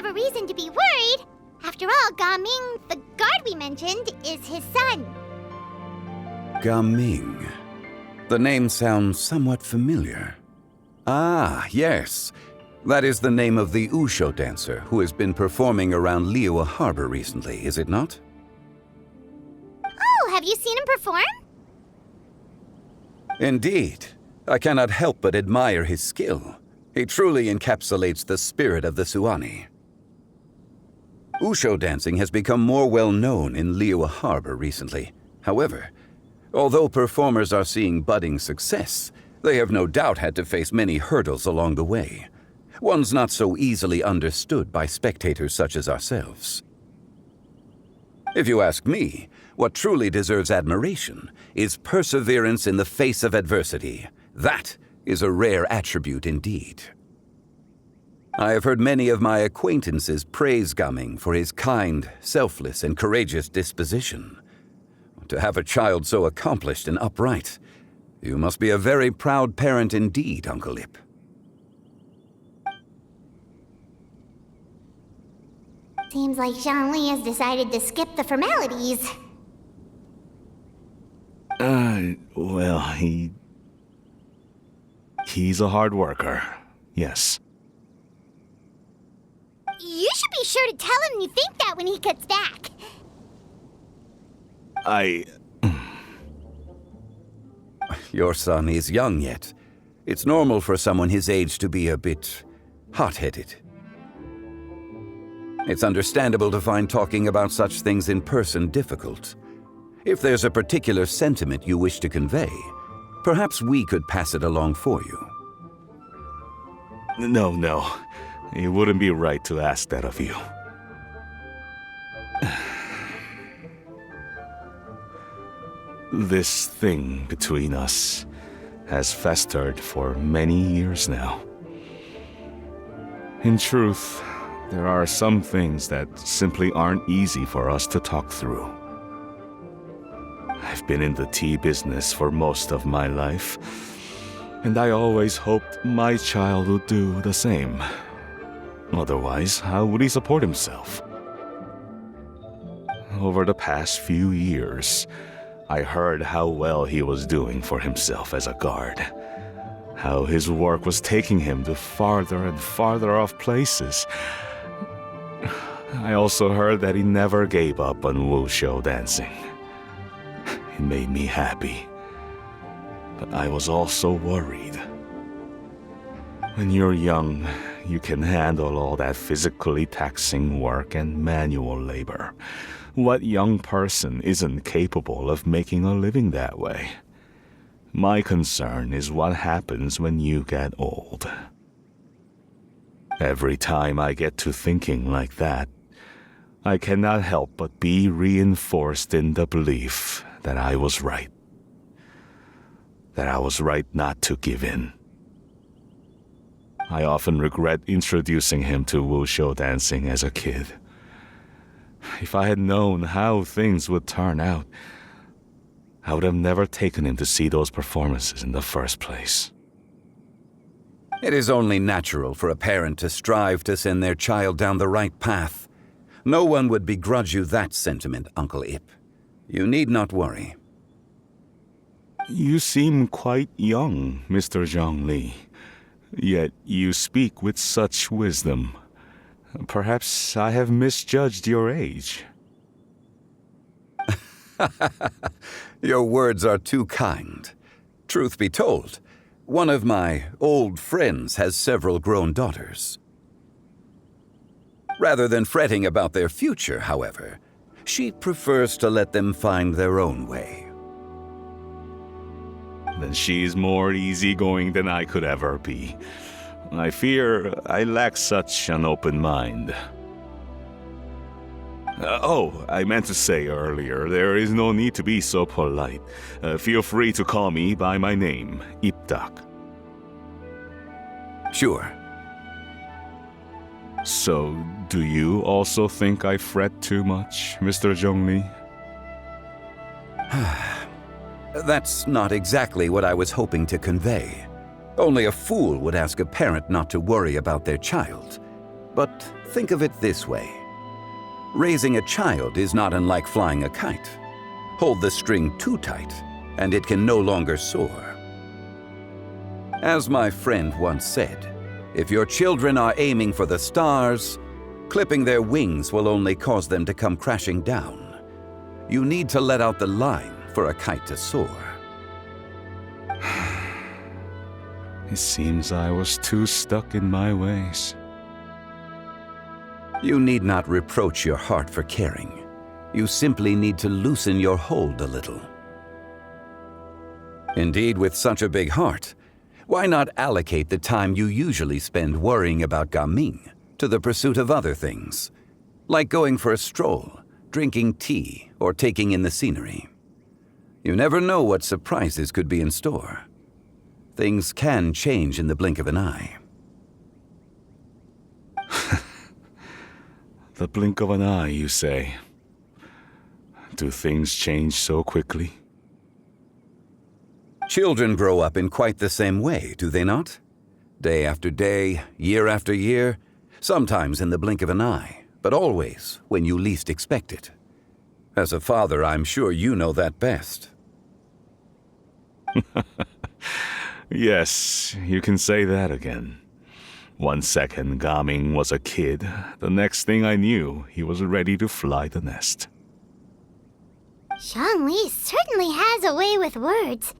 have a reason to be worried. After all, Gaming, the guard we mentioned, is his son. Gaming. The name sounds somewhat familiar. Ah, yes. That is the name of the Wushu dancer who has been performing around Liyue Harbor recently, is it not? Oh, have you seen him perform? Indeed. I cannot help but admire his skill. He truly encapsulates the spirit of the Suani. Wushu dancing has become more well known in Liyue Harbor recently. However, although performers are seeing budding success, they have no doubt had to face many hurdles along the way. Ones not so easily understood by spectators such as ourselves. If you ask me, what truly deserves admiration is perseverance in the face of adversity. That is a rare attribute indeed. I have heard many of my acquaintances praise Gaming for his kind, selfless, and courageous disposition. To have a child so accomplished and upright, you must be a very proud parent indeed, Uncle Yip. Seems like Zhongli has decided to skip the formalities. Well, he's a hard worker, yes. You should be sure to tell him you think that when he gets back. Your son is young yet. It's normal for someone his age to be a bit hot-headed. It's understandable to find talking about such things in person difficult. If there's a particular sentiment you wish to convey, perhaps we could pass it along for you. No. It wouldn't be right to ask that of you. This thing between us has festered for many years now. In truth, there are some things that simply aren't easy for us to talk through. I've been in the tea business for most of my life, and I always hoped my child would do the same. Otherwise, how would he support himself? Over the past few years, I heard how well he was doing for himself as a guard. How his work was taking him to farther and farther off places. I also heard that he never gave up on Wushu dancing. It made me happy. But I was also worried. When you're young, you can handle all that physically taxing work and manual labor. What young person isn't capable of making a living that way? My concern is what happens when you get old. Every time I get to thinking like that, I cannot help but be reinforced in the belief that I was right. That I was right not to give in. I often regret introducing him to Wushu dancing as a kid. If I had known how things would turn out, I would have never taken him to see those performances in the first place. It is only natural for a parent to strive to send their child down the right path. No one would begrudge you that sentiment, Uncle Yip. You need not worry. You seem quite young, Mr. Zhongli. Yet you speak with such wisdom. Perhaps I have misjudged your age. Your words are too kind. Truth be told, one of my old friends has several grown daughters. Rather than fretting about their future, however, she prefers to let them find their own way. Then she's more easygoing than I could ever be. I fear I lack such an open mind. I meant to say earlier, there is no need to be so polite. Feel free to call me by my name, Yip Tak. Sure. So, do you also think I fret too much, Mr. Zhongli? That's not exactly what I was hoping to convey. Only a fool would ask a parent not to worry about their child. But think of it this way. Raising a child is not unlike flying a kite. Hold the string too tight, and it can no longer soar. As my friend once said, if your children are aiming for the stars, clipping their wings will only cause them to come crashing down. You need to let out the line for a kite to soar. It seems I was too stuck in my ways. You need not reproach your heart for caring. You simply need to loosen your hold a little. Indeed, with such a big heart, why not allocate the time you usually spend worrying about Gaming to the pursuit of other things, like going for a stroll, drinking tea, or taking in the scenery? You never know what surprises could be in store. Things can change in the blink of an eye. The blink of an eye, you say? Do things change so quickly? Children grow up in quite the same way, do they not? Day after day, year after year, sometimes in the blink of an eye, but always when you least expect it. As a father, I'm sure you know that best. Yes, you can say that again. 1 second, Gaming was a kid. The next thing I knew, he was ready to fly the nest. Zhongli certainly has a way with words.